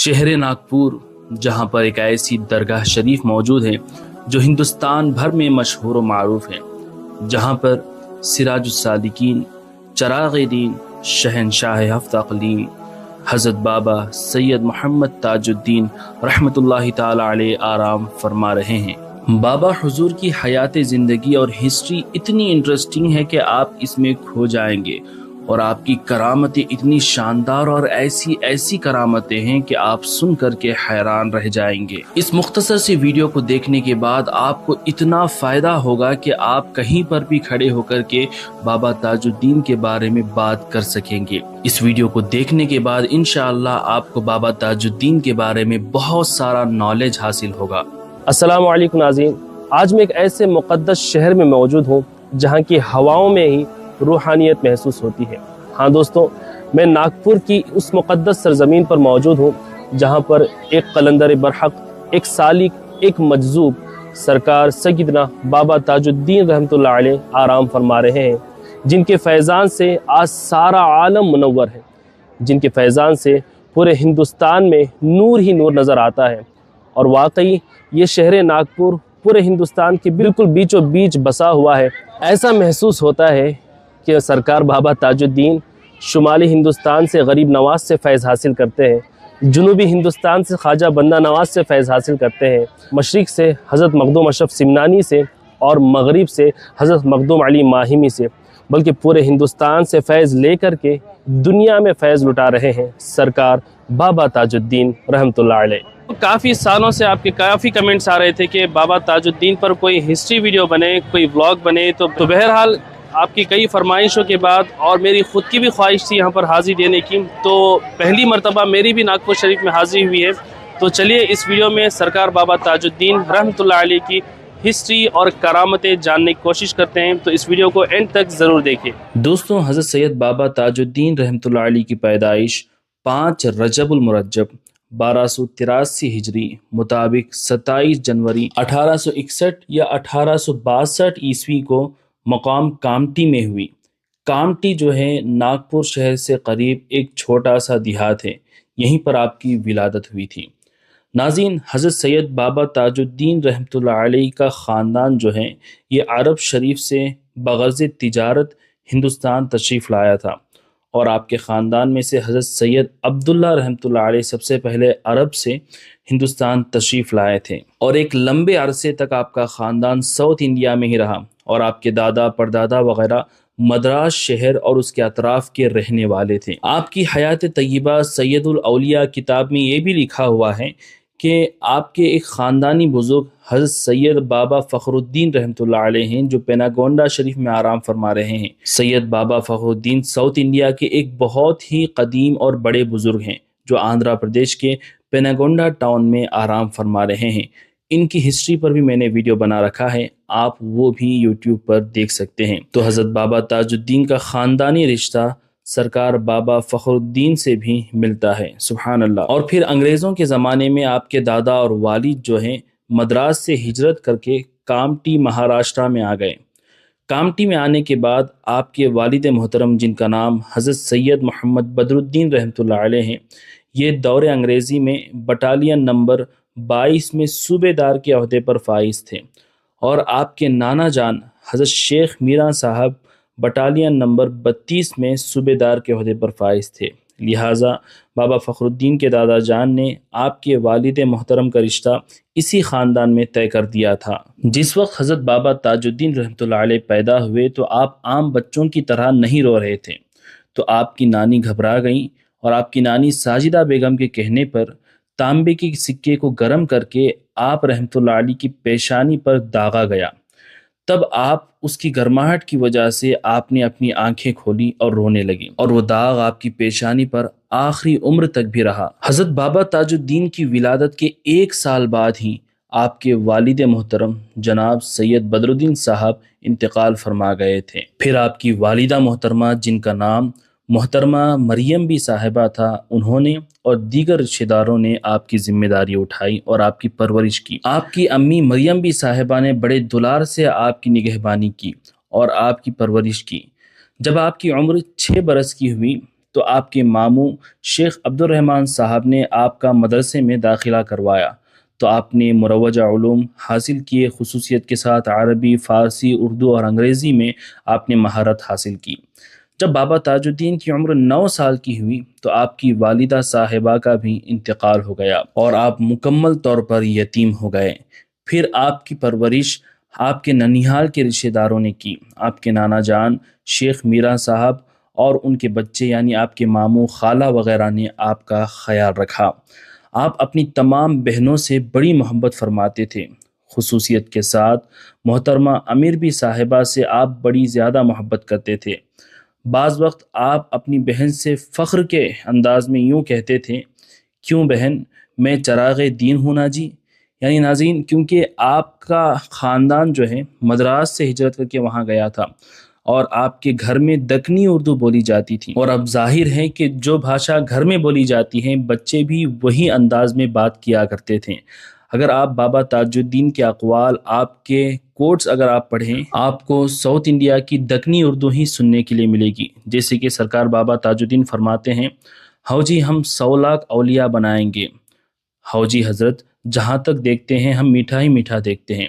شہر ناگپور، جہاں پر ایک ایسی درگاہ شریف موجود ہے جو ہندوستان بھر میں مشہور و معروف ہے، جہاں پر سراج السالکین، چراغ دین، شہنشاہ ہفت اقلیم حضرت بابا سید محمد تاج الدین رحمۃ اللہ تعالی علیہ آرام فرما رہے ہیں۔ بابا حضور کی حیات زندگی اور ہسٹری اتنی انٹرسٹنگ ہے کہ آپ اس میں کھو جائیں گے، اور آپ کی کرامتیں اتنی شاندار اور ایسی کرامتیں ہیں کہ آپ سن کر کے حیران رہ جائیں گے۔ اس مختصر سی ویڈیو کو دیکھنے کے بعد آپ کو اتنا فائدہ ہوگا کہ آپ کہیں پر بھی کھڑے ہو کر کے بابا تاج الدین کے بارے میں بات کر سکیں گے۔ اس ویڈیو کو دیکھنے کے بعد انشاءاللہ آپ کو بابا تاج الدین کے بارے میں بہت سارا نالج حاصل ہوگا۔ السلام علیکم ناظرین، آج میں ایک ایسے مقدس شہر میں موجود ہوں جہاں کی ہواؤں میں ہی روحانیت محسوس ہوتی ہے۔ ہاں دوستو، میں ناگپور کی اس مقدس سرزمین پر موجود ہوں جہاں پر ایک قلندر برحق، ایک سالک، ایک مجذوب سرکار سیدنا بابا تاج الدین رحمۃ اللہ علیہ آرام فرما رہے ہیں، جن کے فیضان سے آج سارا عالم منور ہے، جن کے فیضان سے پورے ہندوستان میں نور ہی نور نظر آتا ہے۔ اور واقعی یہ شہر ناگپور پورے ہندوستان کے بالکل بیچوں بیچ بسا ہوا ہے۔ ایسا محسوس ہوتا ہے کہ سرکار بابا تاج الدین شمالی ہندوستان سے غریب نواز سے فیض حاصل کرتے ہیں، جنوبی ہندوستان سے خواجہ بندہ نواز سے فیض حاصل کرتے ہیں، مشرق سے حضرت مخدوم اشرف سمنانی سے، اور مغرب سے حضرت مخدوم علی ماہمی سے، بلکہ پورے ہندوستان سے فیض لے کر کے دنیا میں فیض لٹا رہے ہیں سرکار بابا تاج الدین رحمۃ اللہ علیہ۔ کافی سالوں سے آپ کے کافی کمنٹس آ رہے تھے کہ بابا تاج الدین پر کوئی ہسٹری ویڈیو بنے، کوئی ولاگ بنے، تو بہرحال آپ کی کئی فرمائشوں کے بعد اور میری خود کی بھی خواہش تھی یہاں پر حاضری دینے کی، تو پہلی مرتبہ میری بھی ناگپور شریف میں حاضری ہوئی ہے۔ تو چلیے اس ویڈیو میں سرکار بابا تاج الدین رحمۃ اللہ علیہ کی ہسٹری اور کرامتیں جاننے کی کوشش کرتے ہیں، تو اس ویڈیو کو اینڈ تک ضرور دیکھیں۔ دوستوں، حضرت سید بابا تاج الدین رحمۃ اللہ علیہ کی پیدائش 5 رجب المرجب 1283 ہجری مطابق 27 جنوری 1861 یا 1862 عیسوی کو مقام کامٹی میں ہوئی۔ کامٹی جو ہے ناگپور شہر سے قریب ایک چھوٹا سا دیہات ہے، یہیں پر آپ کی ولادت ہوئی تھی۔ ناظرین، حضرت سید بابا تاج الدین رحمۃ اللہ علیہ کا خاندان جو ہے یہ عرب شریف سے بغرض تجارت ہندوستان تشریف لایا تھا، اور آپ کے خاندان میں سے حضرت سید عبداللہ رحمۃ اللہ علیہ سب سے پہلے عرب سے ہندوستان تشریف لائے تھے، اور ایک لمبے عرصے تک آپ کا خاندان ساؤتھ انڈیا میں ہی رہا، اور آپ کے دادا پردادا وغیرہ مدراس شہر اور اس کے اطراف کے رہنے والے تھے۔ آپ کی حیات طیبہ سید الاولیاء کتاب میں یہ بھی لکھا ہوا ہے کہ آپ کے ایک خاندانی بزرگ حضرت سید بابا فخر الدین رحمۃ اللہ علیہ ہیں، جو پیناگونڈا شریف میں آرام فرما رہے ہیں۔ سید بابا فخر الدین ساؤتھ انڈیا کے ایک بہت ہی قدیم اور بڑے بزرگ ہیں، جو آندھرا پردیش کے پیناگونڈا ٹاؤن میں آرام فرما رہے ہیں۔ ان کی ہسٹری پر بھی میں نے ویڈیو بنا رکھا ہے، آپ وہ بھی یوٹیوب پر دیکھ سکتے ہیں۔ تو حضرت بابا تاج الدین کا خاندانی رشتہ سرکار بابا فخر الدین سے بھی ملتا ہے، سبحان اللہ۔ اور پھر انگریزوں کے زمانے میں آپ کے دادا اور والد جو ہیں مدراس سے ہجرت کر کے کامٹی مہاراشٹرا میں آ گئے۔ کامٹی میں آنے کے بعد آپ کے والد محترم، جن کا نام حضرت سید محمد بدر الدین رحمۃ اللہ علیہ ہیں، یہ دور انگریزی میں بٹالین نمبر 22 میں صوبے دار کے عہدے پر فائز تھے، اور آپ کے نانا جان حضرت شیخ میران صاحب بٹالین نمبر 32 میں صوبے دار کے عہدے پر فائز تھے۔ لہٰذا بابا فخر الدین کے دادا جان نے آپ کے والد محترم کا رشتہ اسی خاندان میں طے کر دیا تھا۔ جس وقت حضرت بابا تاج الدین رحمۃ اللہ علیہ پیدا ہوئے تو آپ عام بچوں کی طرح نہیں رو رہے تھے، تو آپ کی نانی گھبرا گئیں، اور آپ کی نانی ساجدہ بیگم کے کہنے پر تانبے کے سکے کو گرم کر کے آپ رحمۃ اللہ علیہ کی پیشانی پر داغا گیا۔ تب آپ اس کی گرماہٹ کی وجہ سے آپ نے اپنی آنکھیں کھولی اور رونے لگی، اور وہ داغ آپ کی پیشانی پر آخری عمر تک بھی رہا۔ حضرت بابا تاج الدین کی ولادت کے 1 سال بعد ہی آپ کے والد محترم جناب سید بدر الدین صاحب انتقال فرما گئے تھے۔ پھر آپ کی والدہ محترمہ، جن کا نام محترمہ مریم بی صاحبہ تھا، انہوں نے اور دیگر رشتہ داروں نے آپ کی ذمہ داری اٹھائی اور آپ کی پرورش کی۔ آپ کی امی مریم بی صاحبہ نے بڑے دلار سے آپ کی نگہبانی کی اور آپ کی پرورش کی۔ جب آپ کی عمر 6 برس کی ہوئی تو آپ کے ماموں شیخ عبد الرحمن صاحب نے آپ کا مدرسے میں داخلہ کروایا تو آپ نے مروجہ علوم حاصل کیے، خصوصیت کے ساتھ عربی، فارسی، اردو اور انگریزی میں آپ نے مہارت حاصل کی۔ جب بابا تاج الدین کی عمر 9 سال کی ہوئی تو آپ کی والدہ صاحبہ کا بھی انتقال ہو گیا اور آپ مکمل طور پر یتیم ہو گئے۔ پھر آپ کی پرورش آپ کے ننیھال کے رشتہ داروں نے کی۔ آپ کے نانا جان شیخ میرا صاحب اور ان کے بچے یعنی آپ کے ماموں، خالہ وغیرہ نے آپ کا خیال رکھا۔ آپ اپنی تمام بہنوں سے بڑی محبت فرماتے تھے، خصوصیت کے ساتھ محترمہ امیر بی صاحبہ سے آپ بڑی زیادہ محبت کرتے تھے۔ بعض وقت آپ اپنی بہن سے فخر کے انداز میں یوں کہتے تھے، کیوں بہن، میں چراغ دین ہوں نا جی۔ یعنی ناظرین، کیونکہ آپ کا خاندان جو ہے مدراس سے ہجرت کر کے وہاں گیا تھا اور آپ کے گھر میں دکنی اردو بولی جاتی تھی، اور اب ظاہر ہے کہ جو بھاشا گھر میں بولی جاتی ہے بچے بھی وہی انداز میں بات کیا کرتے تھے۔ اگر آپ بابا تاج الدین کے اقوال، آپ کے کوٹس اگر آپ پڑھیں، آپ کو ساؤتھ انڈیا کی دکنی اردو ہی سننے کے لیے ملے گی، جیسے کہ سرکار بابا تاج الدین فرماتے ہیں، ہاؤ جی ہم 100 لاکھ اولیاء بنائیں گے، ہاؤ جی حضرت جہاں تک دیکھتے ہیں ہم میٹھا ہی میٹھا دیکھتے ہیں۔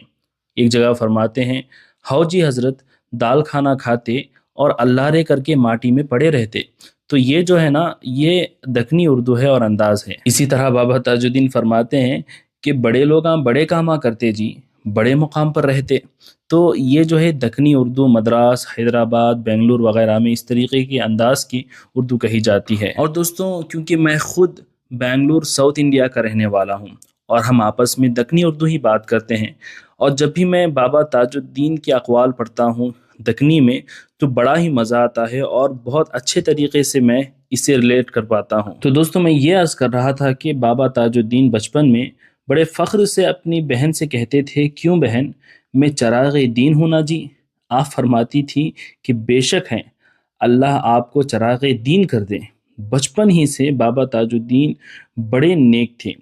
ایک جگہ فرماتے ہیں، ہاؤ جی حضرت دال کھانا کھاتے اور اللہ رے کر کے ماٹی میں پڑے رہتے۔ تو یہ جو ہے نا، یہ دکنی اردو ہے اور انداز ہے۔ اسی طرح بابا تاج الدین فرماتے ہیں کہ بڑے لوگ بڑے کاما کرتے جی، بڑے مقام پر رہتے۔ تو یہ جو ہے دکنی اردو مدراس، حیدرآباد، بنگلور وغیرہ میں اس طریقے کے انداز کی اردو کہی جاتی ہے۔ اور دوستوں، کیونکہ میں خود بنگلور ساؤتھ انڈیا کا رہنے والا ہوں اور ہم آپس میں دکنی اردو ہی بات کرتے ہیں، اور جب بھی میں بابا تاج الدین کے اقوال پڑھتا ہوں دکنی میں تو بڑا ہی مزہ آتا ہے اور بہت اچھے طریقے سے میں اسے ریلیٹ کر پاتا ہوں۔ تو دوستوں، میں یہ عرض کر رہا تھا کہ بابا تاج الدین بچپن میں بڑے فخر سے اپنی بہن سے کہتے تھے، کیوں بہن، میں چراغ دین ہوں نا جی۔ آپ فرماتی تھی کہ بے شک ہیں، اللہ آپ کو چراغ دین کر دے۔ بچپن ہی سے بابا تاج الدین بڑے نیک تھے،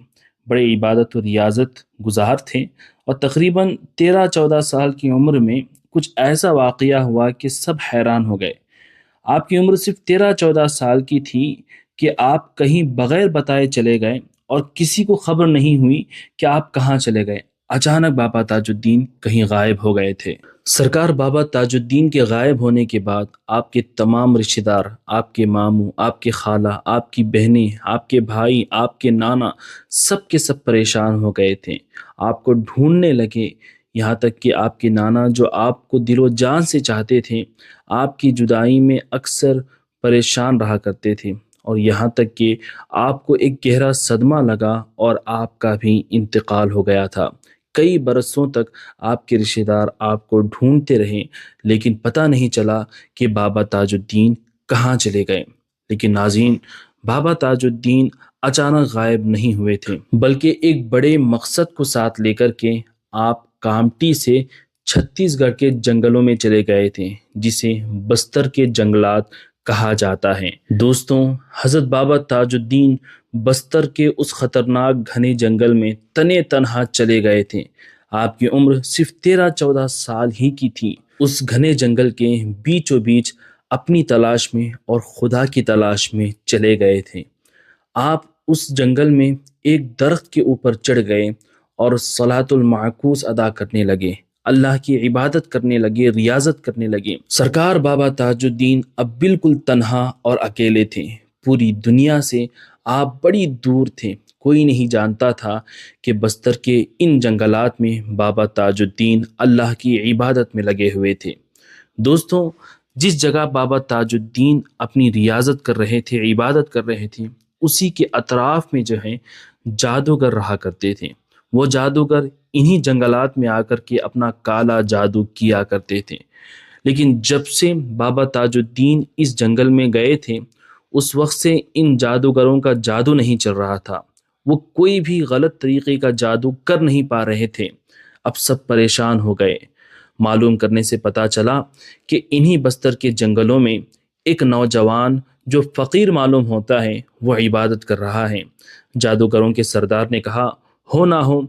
بڑے عبادت و ریاضت گزار تھے، اور تقریباً 13-14 سال کی عمر میں کچھ ایسا واقعہ ہوا کہ سب حیران ہو گئے۔ آپ کی عمر صرف 13-14 سال کی تھی کہ آپ کہیں بغیر بتائے چلے گئے اور کسی کو خبر نہیں ہوئی کہ آپ کہاں چلے گئے۔ اچانک بابا تاج الدین کہیں غائب ہو گئے تھے۔ سرکار بابا تاج الدین کے غائب ہونے کے بعد آپ کے تمام رشتہ دار، آپ کے ماموں، آپ کے خالہ، آپ کی بہنیں، آپ کے بھائی، آپ کے نانا، سب کے سب پریشان ہو گئے تھے، آپ کو ڈھونڈنے لگے۔ یہاں تک کہ آپ کے نانا جو آپ کو دل و جان سے چاہتے تھے، آپ کی جدائی میں اکثر پریشان رہا کرتے تھے، اور یہاں تک کہ آپ کو ایک گہرا صدمہ لگا اور آپ کا بھی انتقال ہو گیا تھا۔ کئی برسوں تک آپ کے رشتہ دار آپ کو ڈھونڈتے رہے، لیکن پتہ نہیں چلا کہ بابا تاج الدین کہاں چلے گئے۔ لیکن ناظرین، بابا تاج الدین اچانک غائب نہیں ہوئے تھے، بلکہ ایک بڑے مقصد کو ساتھ لے کر کے آپ کامٹی سے چھتیس گڑھ کے جنگلوں میں چلے گئے تھے، جسے بستر کے جنگلات کہا جاتا ہے۔ دوستوں، حضرت بابا تاج الدین بستر کے اس خطرناک گھنے جنگل میں تنے تنہا چلے گئے تھے۔ آپ کی عمر صرف 13-14 سال ہی کی تھی۔ اس گھنے جنگل کے بیچوں بیچ اپنی تلاش میں اور خدا کی تلاش میں چلے گئے تھے۔ آپ اس جنگل میں ایک درخت کے اوپر چڑھ گئے اور صلاۃ المعکوس ادا کرنے لگے، اللہ کی عبادت کرنے لگے، ریاضت کرنے لگے۔ سرکار بابا تاج الدین اب بالکل تنہا اور اکیلے تھے۔ پوری دنیا سے آپ بڑی دور تھے۔ کوئی نہیں جانتا تھا کہ بستر کے ان جنگلات میں بابا تاج الدین اللہ کی عبادت میں لگے ہوئے تھے۔ دوستوں، جس جگہ بابا تاج الدین اپنی ریاضت کر رہے تھے، عبادت کر رہے تھے، اسی کے اطراف میں جو ہے جادوگر رہا کرتے تھے۔ وہ جادوگر انہی جنگلات میں آ کر کے اپنا کالا جادو کیا کرتے تھے۔ لیکن جب سے بابا تاج الدین اس جنگل میں گئے تھے، اس وقت سے ان جادوگروں کا جادو نہیں چل رہا تھا۔ وہ کوئی بھی غلط طریقے کا جادو کر نہیں پا رہے تھے۔ اب سب پریشان ہو گئے۔ معلوم کرنے سے پتا چلا کہ انہی بستر کے جنگلوں میں ایک نوجوان جو فقیر معلوم ہوتا ہے، وہ عبادت کر رہا ہے۔ جادوگروں کے سردار نے کہا، ہو نہ ہو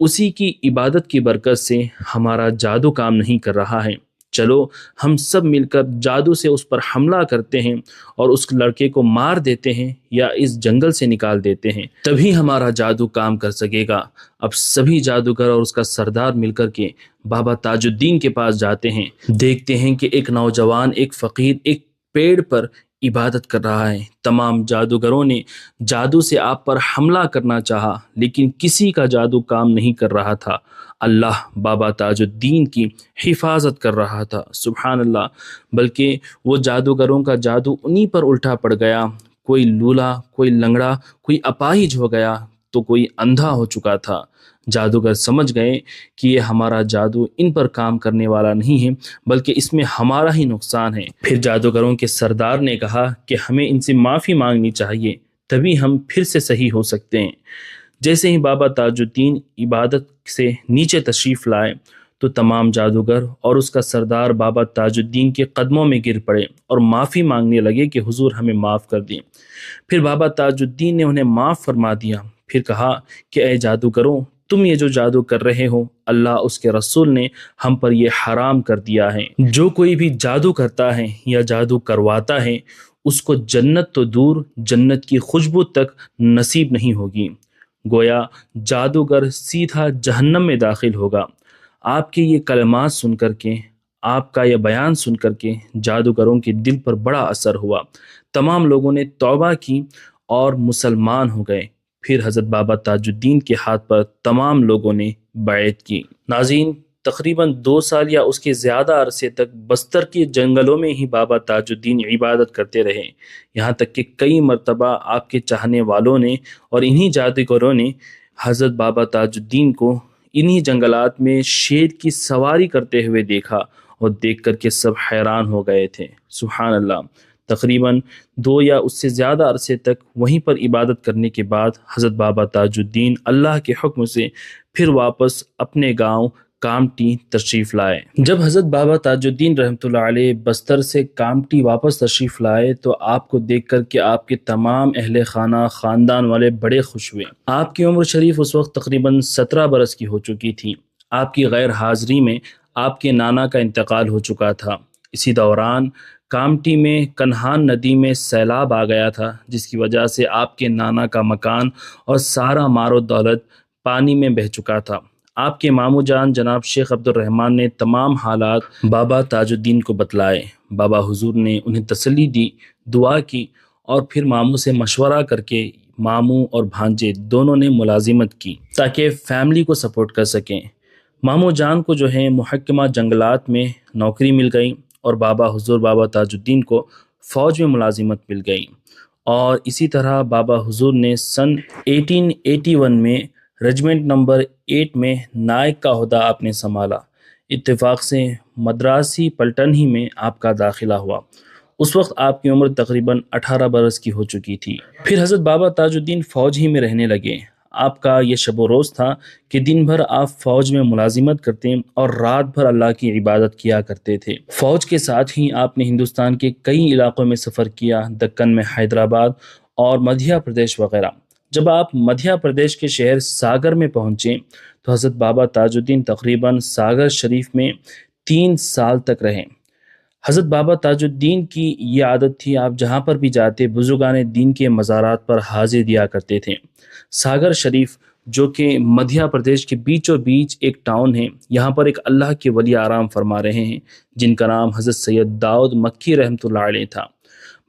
اسی کی عبادت کی برکت سے ہمارا جادو کام نہیں کر رہا ہے، چلو ہم سب مل کر جادو سے اس پر حملہ کرتے ہیں اور اس لڑکے کو مار دیتے ہیں یا اس جنگل سے نکال دیتے ہیں، تبھی ہمارا جادو کام کر سکے گا۔ اب سبھی جادوگر اور اس کا سردار مل کر کے بابا تاج الدین کے پاس جاتے ہیں، دیکھتے ہیں کہ ایک نوجوان، ایک فقیر ایک پیڑ پر عبادت کر رہا ہے۔ تمام جادوگروں نے جادو سے آپ پر حملہ کرنا چاہا لیکن کسی کا جادو کام نہیں کر رہا تھا۔ اللہ بابا تاج الدین کی حفاظت کر رہا تھا، سبحان اللہ۔ بلکہ وہ جادوگروں کا جادو انہی پر الٹا پڑ گیا، کوئی لولا، کوئی لنگڑا، کوئی اپاہج ہو گیا تو کوئی اندھا ہو چکا تھا۔ جادوگر سمجھ گئے کہ یہ ہمارا جادو ان پر کام کرنے والا نہیں ہے بلکہ اس میں ہمارا ہی نقصان ہے۔ پھر جادوگروں کے سردار نے کہا کہ ہمیں ان سے معافی مانگنی چاہیے، تبھی ہم پھر سے صحیح ہو سکتے ہیں۔ جیسے ہی بابا تاج الدین عبادت سے نیچے تشریف لائے تو تمام جادوگر اور اس کا سردار بابا تاج الدین کے قدموں میں گر پڑے اور معافی مانگنے لگے کہ حضور ہمیں معاف کر دیں۔ پھر بابا تاج الدین نے انہیں معاف فرما دیا، پھر کہا کہ اے جادوگروں، تم یہ جو جادو کر رہے ہو اللہ اس کے رسول نے ہم پر یہ حرام کر دیا ہے۔ جو کوئی بھی جادو کرتا ہے یا جادو کرواتا ہے اس کو جنت تو دور، جنت کی خوشبو تک نصیب نہیں ہوگی۔ گویا جادوگر سیدھا جہنم میں داخل ہوگا۔ آپ کے یہ کلمات سن کر کے، آپ کا یہ بیان سن کر کے جادوگروں کے دل پر بڑا اثر ہوا۔ تمام لوگوں نے توبہ کی اور مسلمان ہو گئے۔ پھر حضرت بابا تاج الدین کے ہاتھ پر تمام لوگوں نے بیعت کی۔ ناظرین، تقریباً 2 سال یا اس کے زیادہ عرصے تک بستر کے جنگلوں میں ہی بابا تاج الدین عبادت کرتے رہے، یہاں تک کہ کئی مرتبہ آپ کے چاہنے والوں نے اور انہی جادوگروں نے حضرت بابا تاج الدین کو انہی جنگلات میں شیر کی سواری کرتے ہوئے دیکھا اور دیکھ کر کے سب حیران ہو گئے تھے، سبحان اللہ۔ تقریباً 2 یا اس سے زیادہ عرصے تک وہیں پر عبادت کرنے کے بعد حضرت بابا تاج الدین اللہ کے حکم سے پھر واپس اپنے گاؤں کامٹی تشریف لائے۔ جب حضرت بابا تاج الدین رحمۃ اللہ علیہ بستر سے کامٹی واپس تشریف لائے تو آپ کو دیکھ کر کے آپ کے تمام اہل خانہ، خاندان والے بڑے خوش ہوئے۔ آپ کی عمر شریف اس وقت تقریباً 17 برس کی ہو چکی تھی۔ آپ کی غیر حاضری میں آپ کے نانا کا انتقال ہو چکا تھا۔ اسی دوران کامٹی میں کنہان ندی میں سیلاب آ گیا تھا، جس کی وجہ سے آپ کے نانا کا مکان اور سارا مال و دولت پانی میں بہہ چکا تھا۔ آپ کے ماموں جان جناب شیخ عبد الرحمن نے تمام حالات بابا تاج الدین کو بتلائے۔ بابا حضور نے انہیں تسلی دی، دعا کی اور پھر ماموں سے مشورہ کر کے ماموں اور بھانجے دونوں نے ملازمت کی تاکہ فیملی کو سپورٹ کر سکیں۔ ماموں جان کو جو ہے محکمہ جنگلات میں نوکری مل گئی اور بابا حضور بابا تاج الدین کو فوج میں ملازمت مل گئی، اور اسی طرح بابا حضور نے سن 1881 میں رجمنٹ نمبر 8 میں نائک کا عہدہ آپ نے سنبھالا۔ اتفاق سے مدراسی پلٹن ہی میں آپ کا داخلہ ہوا۔ اس وقت آپ کی عمر تقریباً 18 برس کی ہو چکی تھی۔ پھر حضرت بابا تاج الدین فوج ہی میں رہنے لگے۔ آپ کا یہ شب و روز تھا کہ دن بھر آپ فوج میں ملازمت کرتے اور رات بھر اللہ کی عبادت کیا کرتے تھے۔ فوج کے ساتھ ہی آپ نے ہندوستان کے کئی علاقوں میں سفر کیا، دکن میں حیدرآباد اور مدھیہ پردیش وغیرہ۔ جب آپ مدھیہ پردیش کے شہر ساگر میں پہنچے تو حضرت بابا تاج الدین تقریباً ساگر شریف میں 3 سال تک رہے۔ حضرت بابا تاج الدین کی یہ عادت تھی، آپ جہاں پر بھی جاتے بزرگان دین کے مزارات پر حاضر دیا کرتے تھے۔ ساگر شریف جو کہ مدھیہ پردیش کے بیچوں بیچ ایک ٹاؤن ہے، یہاں پر ایک اللہ کے ولی آرام فرما رہے ہیں جن کا نام حضرت سید داؤد مکی رحمۃ اللہ علیہ تھا۔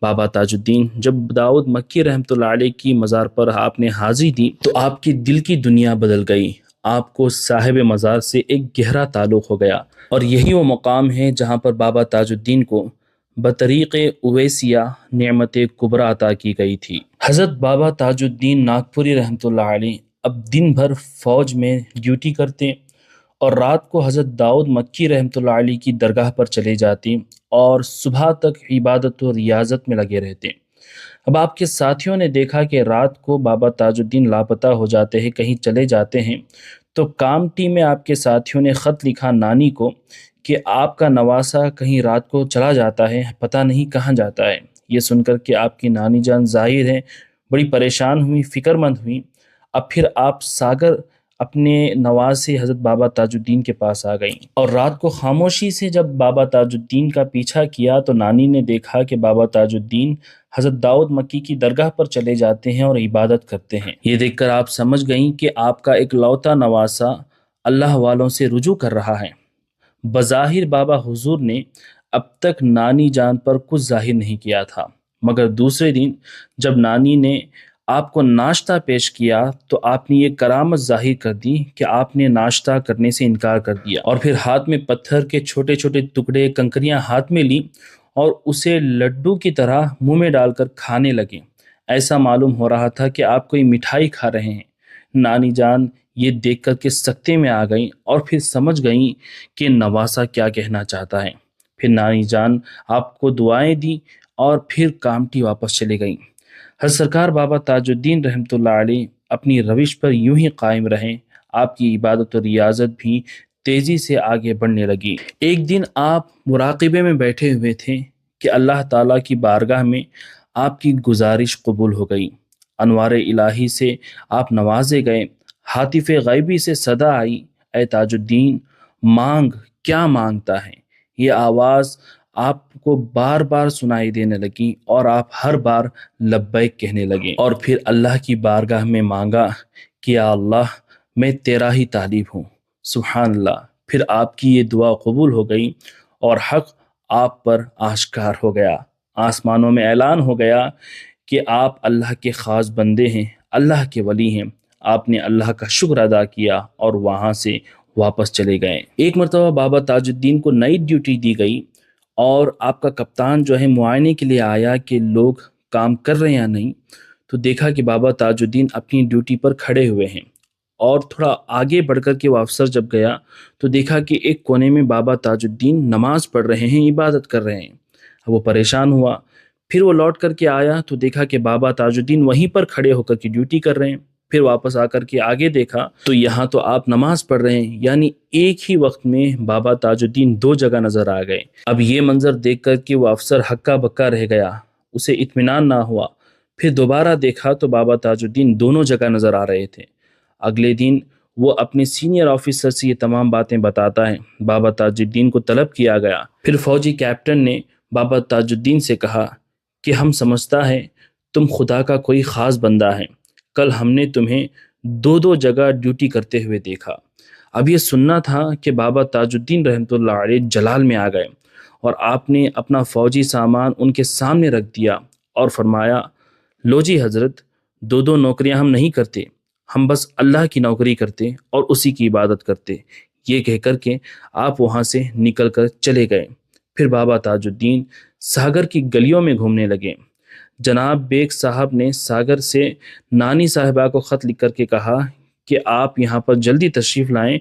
بابا تاج الدین جب داؤد مکی رحمۃ اللہ علیہ کی مزار پر آپ نے حاضری دی تو آپ کی دل کی دنیا بدل گئی۔ آپ کو صاحب مزار سے ایک گہرا تعلق ہو گیا، اور یہی وہ مقام ہے جہاں پر بابا تاج الدین کو بطریق اویسیہ نعمت کبریٰ عطا کی گئی تھی۔ حضرت بابا تاج الدین ناگپوری رحمۃ اللہ علیہ اب دن بھر فوج میں ڈیوٹی کرتے اور رات کو حضرت داؤد مکی رحمۃ اللہ علیہ کی درگاہ پر چلے جاتے اور صبح تک عبادت و ریاضت میں لگے رہتے۔ اب آپ کے ساتھیوں نے دیکھا کہ رات کو بابا تاج الدین لاپتہ ہو جاتے ہیں، کہیں چلے جاتے ہیں، تو کامٹی میں آپ کے ساتھیوں نے خط لکھا نانی کو کہ آپ کا نواسا کہیں رات کو چلا جاتا ہے، پتہ نہیں کہاں جاتا ہے۔ یہ سن کر کہ آپ کی نانی جان ظاہر ہے بڑی پریشان ہوئی، فکر مند ہوئی۔ اب پھر آپ ساگر اپنے نواسے حضرت بابا تاج الدین کے پاس آ گئیں اور رات کو خاموشی سے جب بابا تاج الدین کا پیچھا کیا تو نانی نے دیکھا کہ بابا تاج الدین حضرت داؤد مکی کی درگاہ پر چلے جاتے ہیں اور عبادت کرتے ہیں۔ یہ دیکھ کر آپ سمجھ گئیں کہ آپ کا ایک لوتا نواسا اللہ والوں سے رجوع کر رہا ہے۔ بظاہر بابا حضور نے اب تک نانی جان پر کچھ ظاہر نہیں کیا تھا، مگر دوسرے دن جب نانی نے آپ کو ناشتہ پیش کیا تو آپ نے یہ کرامت ظاہر کر دی کہ آپ نے ناشتہ کرنے سے انکار کر دیا اور پھر ہاتھ میں پتھر کے چھوٹے چھوٹے ٹکڑے کنکریاں ہاتھ میں لی اور اسے لڈو کی طرح منہ میں ڈال کر کھانے لگے۔ ایسا معلوم ہو رہا تھا کہ آپ کوئی مٹھائی کھا رہے ہیں۔ نانی جان یہ دیکھ کر کے سکتے میں آ گئیں اور پھر سمجھ گئیں کہ نواسا کیا کہنا چاہتا ہے۔ پھر نانی جان آپ کو دعائیں دی اور پھر کامٹی واپس چلے گئیں۔ حضرت سرکار بابا تاج الدین رحمۃ اللہ علیہ اپنی روش پر یوں ہی قائم رہیں۔ آپ کی عبادت و ریاضت بھی تیزی سے آگے بڑھنے لگی۔ ایک دن آپ مراقبے میں بیٹھے ہوئے تھے کہ اللہ تعالیٰ کی بارگاہ میں آپ کی گزارش قبول ہو گئی۔ انوار الہی سے آپ نوازے گئے۔ ہاتف غیبی سے صدا آئی، اے تاج الدین مانگ، کیا مانگتا ہے؟ یہ آواز آپ کو بار بار سنائی دینے لگی اور آپ ہر بار لبیک کہنے لگے اور پھر اللہ کی بارگاہ میں مانگا کہ یا اللہ میں تیرا ہی طالب ہوں۔ سبحان اللہ۔ پھر آپ کی یہ دعا قبول ہو گئی اور حق آپ پر آشکار ہو گیا۔ آسمانوں میں اعلان ہو گیا کہ آپ اللہ کے خاص بندے ہیں، اللہ کے ولی ہیں۔ آپ نے اللہ کا شکر ادا کیا اور وہاں سے واپس چلے گئے۔ ایک مرتبہ بابا تاج الدین کو نائٹ ڈیوٹی دی گئی اور آپ کا کپتان جو ہے معائنے کے لیے آیا کہ لوگ کام کر رہے ہیں یا نہیں، تو دیکھا کہ بابا تاج الدین اپنی ڈیوٹی پر کھڑے ہوئے ہیں اور تھوڑا آگے بڑھ کر کے وہ افسر جب گیا تو دیکھا کہ ایک کونے میں بابا تاج الدین نماز پڑھ رہے ہیں، عبادت کر رہے ہیں۔ وہ پریشان ہوا، پھر وہ لوٹ کر کے آیا تو دیکھا کہ بابا تاج الدین وہیں پر کھڑے ہو کر کے ڈیوٹی کر رہے ہیں۔ پھر واپس آ کر کے آگے دیکھا تو یہاں تو آپ نماز پڑھ رہے ہیں، یعنی ایک ہی وقت میں بابا تاج الدین دو جگہ نظر آ گئے۔ اب یہ منظر دیکھ کر کے وہ افسر ہکا بکا رہ گیا، اسے اطمینان نہ ہوا۔ پھر دوبارہ دیکھا تو بابا تاج الدین دونوں جگہ نظر آ رہے تھے۔ اگلے دن وہ اپنے سینئر آفیسر سے یہ تمام باتیں بتاتا ہے۔ بابا تاج الدین کو طلب کیا گیا۔ پھر فوجی کیپٹن نے بابا تاج الدین سے کہا کہ ہم سمجھتا ہے تم خدا کا کوئی خاص بندہ ہے، کل ہم نے تمہیں دو دو جگہ ڈیوٹی کرتے ہوئے دیکھا۔ اب یہ سننا تھا کہ بابا تاج الدین رحمۃ اللہ علیہ جلال میں آ گئے اور آپ نے اپنا فوجی سامان ان کے سامنے رکھ دیا اور فرمایا، لو جی حضرت، دو دو نوکریاں ہم نہیں کرتے، ہم بس اللہ کی نوکری کرتے اور اسی کی عبادت کرتے۔ یہ کہہ کر کے آپ وہاں سے نکل کر چلے گئے۔ پھر بابا تاج الدین ساگر کی گلیوں میں گھومنے لگے۔ جناب بیگ صاحب نے ساگر سے نانی صاحبہ کو خط لکھ کر کے کہا کہ آپ یہاں پر جلدی تشریف لائیں،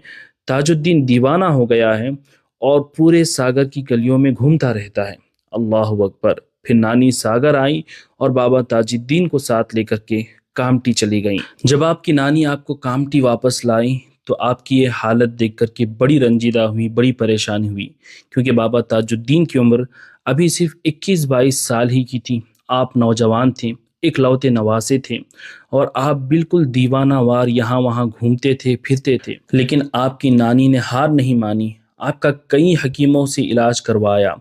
تاج الدین دیوانہ ہو گیا ہے اور پورے ساگر کی گلیوں میں گھومتا رہتا ہے۔ اللہ اکبر۔ پھر نانی ساگر آئی اور بابا تاج الدین کو ساتھ لے کر کے کامٹی چلی گئیں۔ جب آپ کی نانی آپ کو کامٹی واپس لائی تو آپ کی یہ حالت دیکھ کر کے بڑی رنجیدہ ہوئی، بڑی پریشانی ہوئی، کیونکہ بابا تاج الدین کی عمر ابھی صرف 21-22 سال ہی کی تھی۔ آپ نوجوان تھے، اکلوتے نواسے تھے اور آپ بالکل دیوانہ وار یہاں وہاں گھومتے تھے، پھرتے تھے۔ لیکن آپ کی نانی نے ہار نہیں مانی، آپ کا کئی حکیموں سے علاج کروایا۔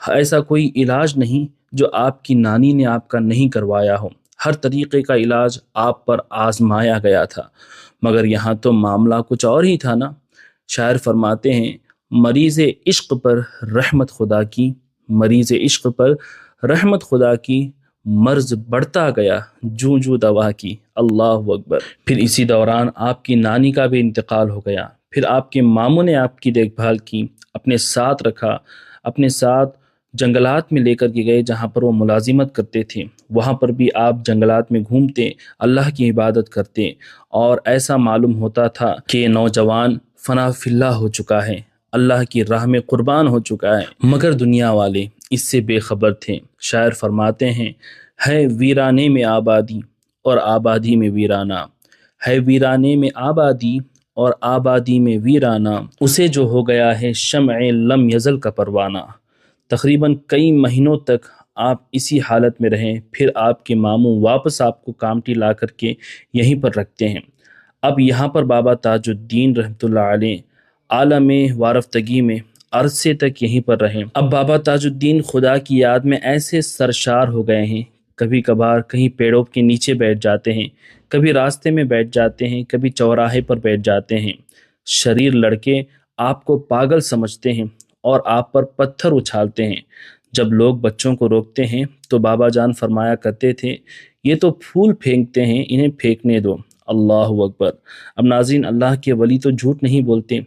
ایسا کوئی علاج نہیں جو آپ کی نانی نے آپ کا نہیں کروایا ہو، ہر طریقے کا علاج آپ پر آزمایا گیا تھا، مگر یہاں تو معاملہ کچھ اور ہی تھا نا۔ شاعر فرماتے ہیں، مریض عشق پر رحمت خدا کی، مریض عشق پر رحمت خدا کی، مرض بڑھتا گیا جوں جوں دوا کی۔ اللہ اکبر۔ پھر اسی دوران آپ کی نانی کا بھی انتقال ہو گیا۔ پھر آپ کے ماموں نے آپ کی دیکھ بھال کی، اپنے ساتھ رکھا، اپنے ساتھ جنگلات میں لے کر کے گئے جہاں پر وہ ملازمت کرتے تھے۔ وہاں پر بھی آپ جنگلات میں گھومتے، اللہ کی عبادت کرتے اور ایسا معلوم ہوتا تھا کہ یہ نوجوان فنا فی اللہ ہو چکا ہے، اللہ کی راہ میں قربان ہو چکا ہے، مگر دنیا والے اس سے بے خبر تھے۔ شاعر فرماتے ہیں، ہے ویرانے میں آبادی اور آبادی میں ویرانہ، ہے ویرانے میں آبادی اور آبادی میں ویرانہ، اسے جو ہو گیا ہے شمع لم یزل کا پروانہ۔ تقریباً کئی مہینوں تک آپ اسی حالت میں رہیں، پھر آپ کے ماموں واپس آپ کو کامٹی لا کر کے یہیں پر رکھتے ہیں۔ اب یہاں پر بابا تاج الدین رحمۃ اللہ علیہ عالم وارفتگی میں عرصے تک یہیں پر رہے۔ اب بابا تاج الدین خدا کی یاد میں ایسے سرشار ہو گئے ہیں، کبھی کبھار کہیں پیڑوں کے نیچے بیٹھ جاتے ہیں، کبھی راستے میں بیٹھ جاتے ہیں، کبھی چوراہے پر بیٹھ جاتے ہیں۔ شریر لڑکے آپ کو پاگل سمجھتے ہیں اور آپ پر پتھر اچھالتے ہیں۔ جب لوگ بچوں کو روکتے ہیں تو بابا جان فرمایا کرتے تھے، یہ تو پھول پھینکتے ہیں، انہیں پھینکنے دو۔ اللہ اکبر۔ اب ناظرین، اللہ کے ولی تو جھوٹ نہیں بولتے۔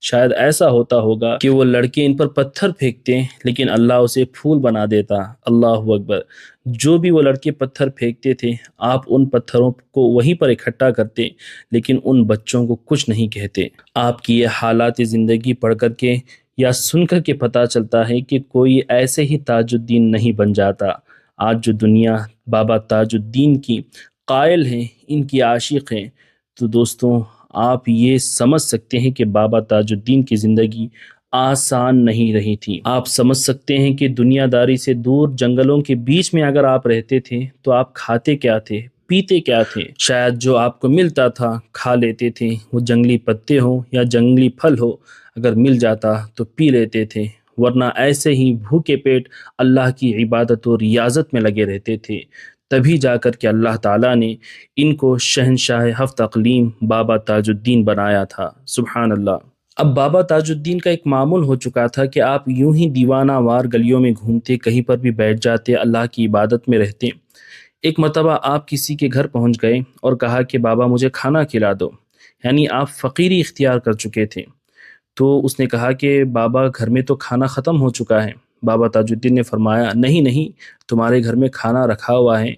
شاید ایسا ہوتا ہوگا کہ وہ لڑکے ان پر پتھر پھینکتے لیکن اللہ اسے پھول بنا دیتا۔ اللہ اکبر۔ جو بھی وہ لڑکے پتھر پھینکتے تھے، آپ ان پتھروں کو وہیں پر اکٹھا کرتے لیکن ان بچوں کو کچھ نہیں کہتے۔ آپ کی یہ حالات زندگی پڑھ کر کے یا سن کر کے پتہ چلتا ہے کہ کوئی ایسے ہی تاج الدین نہیں بن جاتا۔ آج جو دنیا بابا تاج الدین کی قائل ہیں، ان کی عاشق ہیں، تو دوستوں آپ یہ سمجھ سکتے ہیں کہ بابا تاج الدین کی زندگی آسان نہیں رہی تھی۔ آپ سمجھ سکتے ہیں کہ دنیا داری سے دور جنگلوں کے بیچ میں اگر آپ رہتے تھے تو آپ کھاتے کیا تھے، پیتے کیا تھے۔ شاید جو آپ کو ملتا تھا کھا لیتے تھے، وہ جنگلی پتے ہو یا جنگلی پھل ہو، اگر مل جاتا تو پی لیتے تھے، ورنہ ایسے ہی بھوکے پیٹ اللہ کی عبادت و ریاضت میں لگے رہتے تھے۔ تبھی جا کر کے اللہ تعالیٰ نے ان کو شہنشاہ ہفت اقلیم بابا تاج الدین بنایا تھا۔ سبحان اللہ۔ اب بابا تاج الدین کا ایک معمول ہو چکا تھا کہ آپ یوں ہی دیوانہ وار گلیوں میں گھومتے، کہیں پر بھی بیٹھ جاتے، اللہ کی عبادت میں رہتے۔ ایک مرتبہ آپ کسی کے گھر پہنچ گئے اور کہا کہ بابا مجھے کھانا کھلا دو، یعنی آپ فقیری اختیار کر چکے تھے۔ تو اس نے کہا کہ بابا گھر میں تو کھانا ختم ہو چکا ہے۔ بابا تاج الدین نے فرمایا نہیں نہیں، تمہارے گھر میں کھانا رکھا ہوا ہے،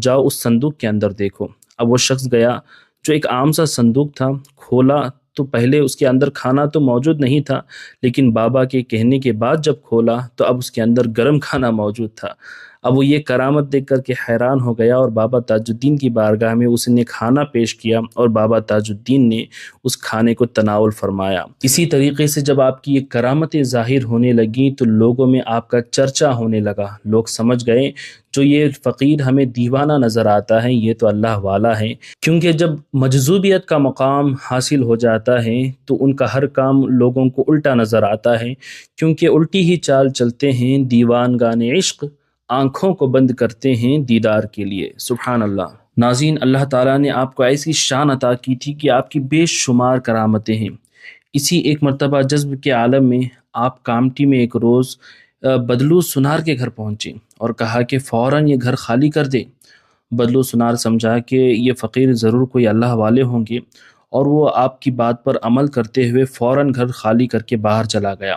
جاؤ اس صندوق کے اندر دیکھو۔ اب وہ شخص گیا، جو ایک عام سا صندوق تھا، کھولا تو پہلے اس کے اندر کھانا تو موجود نہیں تھا، لیکن بابا کے کہنے کے بعد جب کھولا تو اب اس کے اندر گرم کھانا موجود تھا۔ اب وہ یہ کرامت دیکھ کر کے حیران ہو گیا اور بابا تاج الدین کی بارگاہ میں اس نے کھانا پیش کیا اور بابا تاج الدین نے اس کھانے کو تناول فرمایا۔ اسی طریقے سے جب آپ کی یہ کرامتیں ظاہر ہونے لگیں تو لوگوں میں آپ کا چرچا ہونے لگا۔ لوگ سمجھ گئے جو یہ فقیر ہمیں دیوانہ نظر آتا ہے، یہ تو اللہ والا ہے، کیونکہ جب مجذوبیت کا مقام حاصل ہو جاتا ہے تو ان کا ہر کام لوگوں کو الٹا نظر آتا ہے، کیونکہ الٹی ہی چال چلتے ہیں دیوانگان عشق، آنکھوں کو بند کرتے ہیں دیدار کے لیے۔ سبحان اللہ۔ ناظرین، اللہ تعالیٰ نے آپ کو ایسی شان عطا کی تھی کہ آپ کی بے شمار کرامتیں ہیں۔ اسی ایک مرتبہ جذب کے عالم میں آپ کامٹی میں ایک روز بدلو سنار کے گھر پہنچے اور کہا کہ فوراً یہ گھر خالی کر دے۔ بدلو سنار سمجھا کہ یہ فقیر ضرور کوئی اللہ والے ہوں گے، اور وہ آپ کی بات پر عمل کرتے ہوئے فوراً گھر خالی کر کے باہر چلا گیا،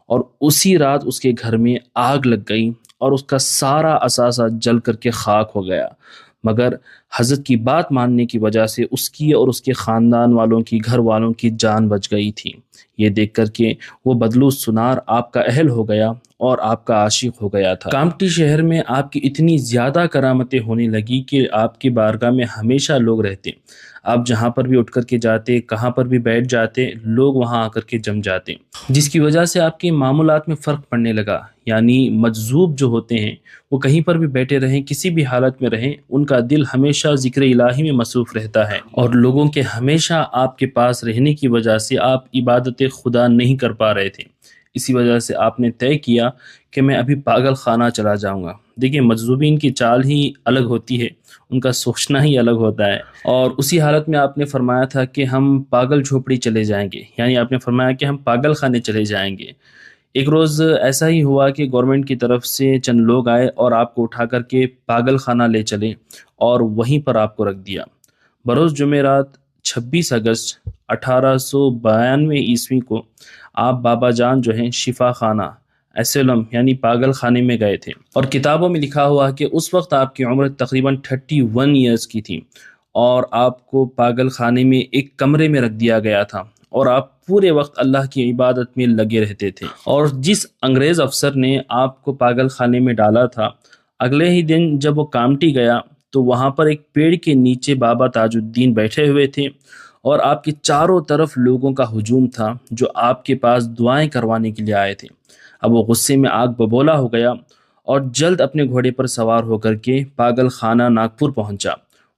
اور اسی رات اس کے گھر میں آگ لگ گئی اور اس کا سارا اثاثہ جل کر کے خاک ہو گیا، مگر حضرت کی بات ماننے کی وجہ سے اس کی اور اس کے خاندان والوں کی، گھر والوں کی جان بچ گئی تھی۔ یہ دیکھ کر کے وہ بدلو سنار آپ کا اہل ہو گیا اور آپ کا عاشق ہو گیا تھا۔ کامٹی شہر میں آپ کی اتنی زیادہ کرامتیں ہونے لگی کہ آپ کی بارگاہ میں ہمیشہ لوگ رہتے۔ آپ جہاں پر بھی اٹھ کر کے جاتے، کہاں پر بھی بیٹھ جاتے، لوگ وہاں آ کر کے جم جاتے، جس کی وجہ سے آپ کے معمولات میں فرق پڑنے لگا۔ یعنی مجذوب جو ہوتے ہیں وہ کہیں پر بھی بیٹھے رہیں، کسی بھی حالت میں رہیں، ان کا دل ہمیشہ ذکر الہی میں مصروف رہتا ہے، اور لوگوں کے ہمیشہ آپ کے پاس رہنے کی وجہ سے آپ عبادت خدا نہیں کر پا رہے تھے۔ اسی وجہ سے آپ نے طے کیا کہ میں ابھی پاگل خانہ چلا جاؤں گا۔ دیکھیں، مجذوبین کی چال ہی الگ ہوتی ہے، ان کا سوچنا ہی الگ ہوتا ہے، اور اسی حالت میں آپ نے فرمایا تھا کہ ہم پاگل جھوپڑی چلے جائیں گے، یعنی آپ نے فرمایا کہ ہم پاگل خانے چلے جائیں گے۔ ایک روز ایسا ہی ہوا کہ گورنمنٹ کی طرف سے چند لوگ آئے اور آپ کو اٹھا کر کے پاگل خانہ لے چلے اور وہیں پر آپ کو رکھ دیا۔ بروز جمعرات 26 اگست 1892 عیسوی کو آپ بابا جان جو ہیں شفا خانہ ایسلم یعنی پاگل خانے میں گئے تھے، اور کتابوں میں لکھا ہوا کہ اس وقت آپ کی عمر تقریباً 31 ایئرز کی تھی، اور آپ کو پاگل خانے میں ایک کمرے میں رکھ دیا گیا تھا، اور آپ پورے وقت اللہ کی عبادت میں لگے رہتے تھے۔ اور جس انگریز افسر نے آپ کو پاگل خانے میں ڈالا تھا، اگلے ہی دن جب وہ کامٹی گیا تو وہاں پر ایک پیڑ کے نیچے بابا تاج الدین بیٹھے ہوئے تھے، اور آپ کے چاروں طرف لوگوں کا ہجوم تھا جو آپ کے پاس دعائیں کروانے کے لیے آئے تھے۔ اب وہ غصے میں آگ ببولا ہو گیا اور جلد اپنے گھوڑے پر سوار ہو کر کے پاگل خانہ ناگپور پہنچا۔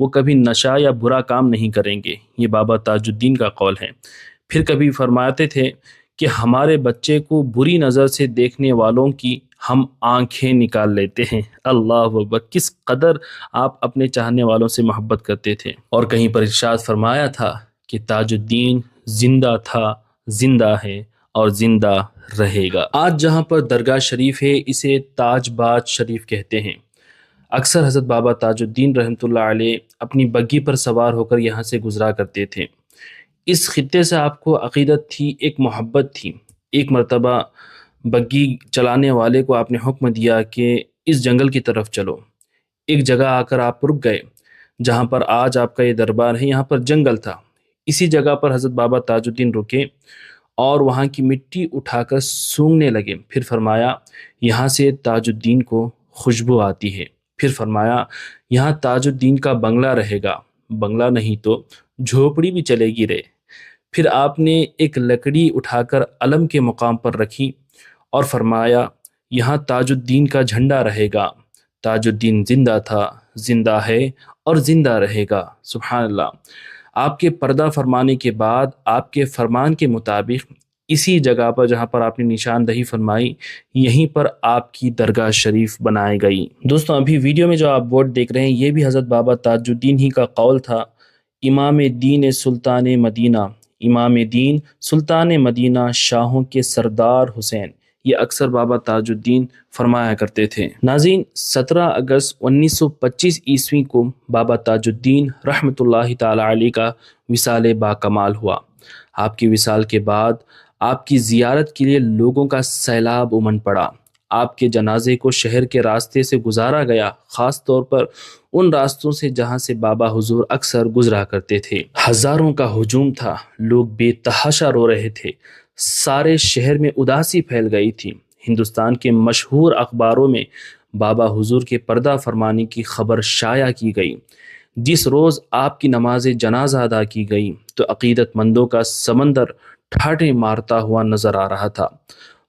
وہ کبھی نشہ یا برا کام نہیں کریں گے۔ یہ بابا تاج الدین کا قول ہے۔ پھر کبھی فرماتے تھے کہ ہمارے بچے کو بری نظر سے دیکھنے والوں کی ہم آنکھیں نکال لیتے ہیں۔ اللہ اکبر، کس قدر آپ اپنے چاہنے والوں سے محبت کرتے تھے۔ اور کہیں پر ارشاد فرمایا تھا کہ تاج الدین زندہ تھا، زندہ ہے اور زندہ رہے گا۔ آج جہاں پر درگاہ شریف ہے اسے تاج باز شریف کہتے ہیں۔ اکثر حضرت بابا تاج الدین رحمۃ اللہ علیہ اپنی بگی پر سوار ہو کر یہاں سے گزرا کرتے تھے۔ اس خطے سے آپ کو عقیدت تھی، ایک محبت تھی۔ ایک مرتبہ بگی چلانے والے کو آپ نے حکم دیا کہ اس جنگل کی طرف چلو۔ ایک جگہ آ کر آپ رک گئے جہاں پر آج آپ کا یہ دربار ہے، یہاں پر جنگل تھا۔ اسی جگہ پر حضرت بابا تاج الدین رکے اور وہاں کی مٹی اٹھا کر سونگنے لگے۔ پھر فرمایا یہاں سے تاج الدین کو خوشبو آتی ہے۔ پھر فرمایا یہاں تاج الدین کا بنگلہ رہے گا، بنگلہ نہیں تو جھوپڑی بھی چلے گی رے۔ پھر آپ نے ایک لکڑی اٹھا کر علم کے مقام پر رکھی اور فرمایا یہاں تاج الدین کا جھنڈا رہے گا۔ تاج الدین زندہ تھا، زندہ ہے اور زندہ رہے گا۔ سبحان اللہ۔ آپ کے پردہ فرمانے کے بعد آپ کے فرمان کے مطابق اسی جگہ پر جہاں پر آپ نے نشاندہی فرمائی، یہیں پر آپ کی درگاہ شریف بنائی گئی۔ دوستوں، ابھی ویڈیو میں جو آپ بورڈ دیکھ رہے ہیں یہ بھی حضرت بابا تاج الدین ہی کا قول تھا۔ امام دین سلطان مدینہ، امام دین سلطان مدینہ، شاہوں کے سردار حسین، یہ اکثر بابا تاج الدین فرمایا کرتے تھے۔ ناظرین، 17 اگست 1925 عیسوی کو بابا تاج الدین رحمۃ اللہ تعالی علیہ کا وصال با کمال ہوا۔ آپ کی وصال کے بعد آپ کی زیارت کے لیے لوگوں کا سیلاب امڈ پڑا۔ آپ کے جنازے کو شہر کے راستے سے گزارا گیا، خاص طور پر ان راستوں سے جہاں سے بابا حضور اکثر گزرا کرتے تھے۔ ہزاروں کا ہجوم تھا، لوگ بے تحاشا رو رہے تھے، سارے شہر میں اداسی پھیل گئی تھی۔ ہندوستان کے مشہور اخباروں میں بابا حضور کے پردہ فرمانے کی خبر شائع کی گئی۔ جس روز آپ کی نماز جنازہ ادا کی گئی تو عقیدت مندوں کا سمندر ٹھاٹھے مارتا ہوا نظر آ رہا تھا۔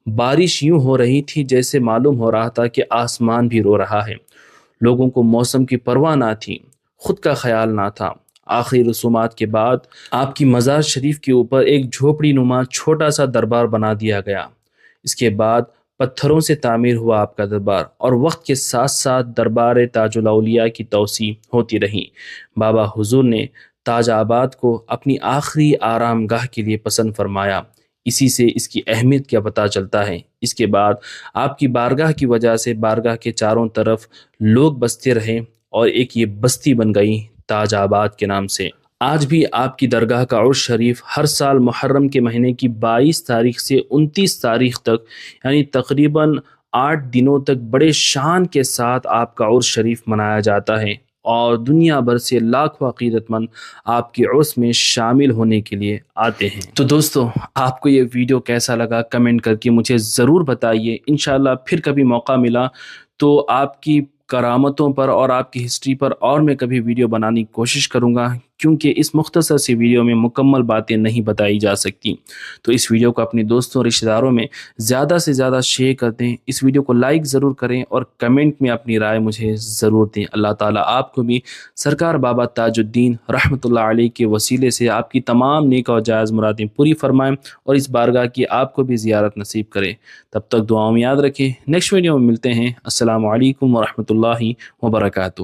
بارش یوں ہو رہی تھی جیسے معلوم ہو رہا تھا کہ آسمان بھی رو رہا ہے۔ لوگوں کو موسم کی پرواہ نہ تھی، خود کا خیال نہ تھا۔ آخری رسومات کے بعد آپ کی مزار شریف کے اوپر ایک جھوپڑی نما چھوٹا سا دربار بنا دیا گیا۔ اس کے بعد پتھروں سے تعمیر ہوا آپ کا دربار، اور وقت کے ساتھ ساتھ دربار تاج الاولیاء کی توسیع ہوتی رہی۔ بابا حضور نے تاج آباد کو اپنی آخری آرام گاہ کے لیے پسند فرمایا۔ اسی سے اس کی اہمیت کیا پتہ چلتا ہے۔ اس کے بعد آپ کی بارگاہ کی وجہ سے بارگاہ کے چاروں طرف لوگ بستے رہے اور ایک یہ بستی بن گئی تاج آباد کے نام سے۔ آج بھی آپ کی درگاہ کا عرس شریف ہر سال محرم کے مہینے کی 22 تاریخ سے 29 تاریخ تک، یعنی تقریباً 8 دنوں تک بڑے شان کے ساتھ آپ کا عرس شریف منایا جاتا ہے، اور دنیا بھر سے لاکھوں عقیدت مند آپ کے عرس میں شامل ہونے کے لیے آتے ہیں۔ تو دوستو، آپ کو یہ ویڈیو کیسا لگا کمنٹ کر کے مجھے ضرور بتائیے۔ انشاءاللہ پھر کبھی موقع ملا تو آپ کی کرامتوں پر اور آپ کی ہسٹری پر اور میں کبھی ویڈیو بنانے کی کوشش کروں گا، کیونکہ اس مختصر سی ویڈیو میں مکمل باتیں نہیں بتائی جا سکتی۔ تو اس ویڈیو کو اپنے دوستوں اور رشتہ داروں میں زیادہ سے زیادہ شیئر کر دیں، اس ویڈیو کو لائک ضرور کریں اور کمنٹ میں اپنی رائے مجھے ضرور دیں۔ اللہ تعالیٰ آپ کو بھی سرکار بابا تاج الدین رحمۃ اللہ علیہ کے وسیلے سے آپ کی تمام نیک اور جائز مرادیں پوری فرمائیں، اور اس بارگاہ کی آپ کو بھی زیارت نصیب کرے۔ تب تک دعاؤں میں یاد رکھیں۔ نیکسٹ ویڈیو میں ملتے ہیں۔ السلام علیکم ورحمۃ اللہ وبرکاتہ۔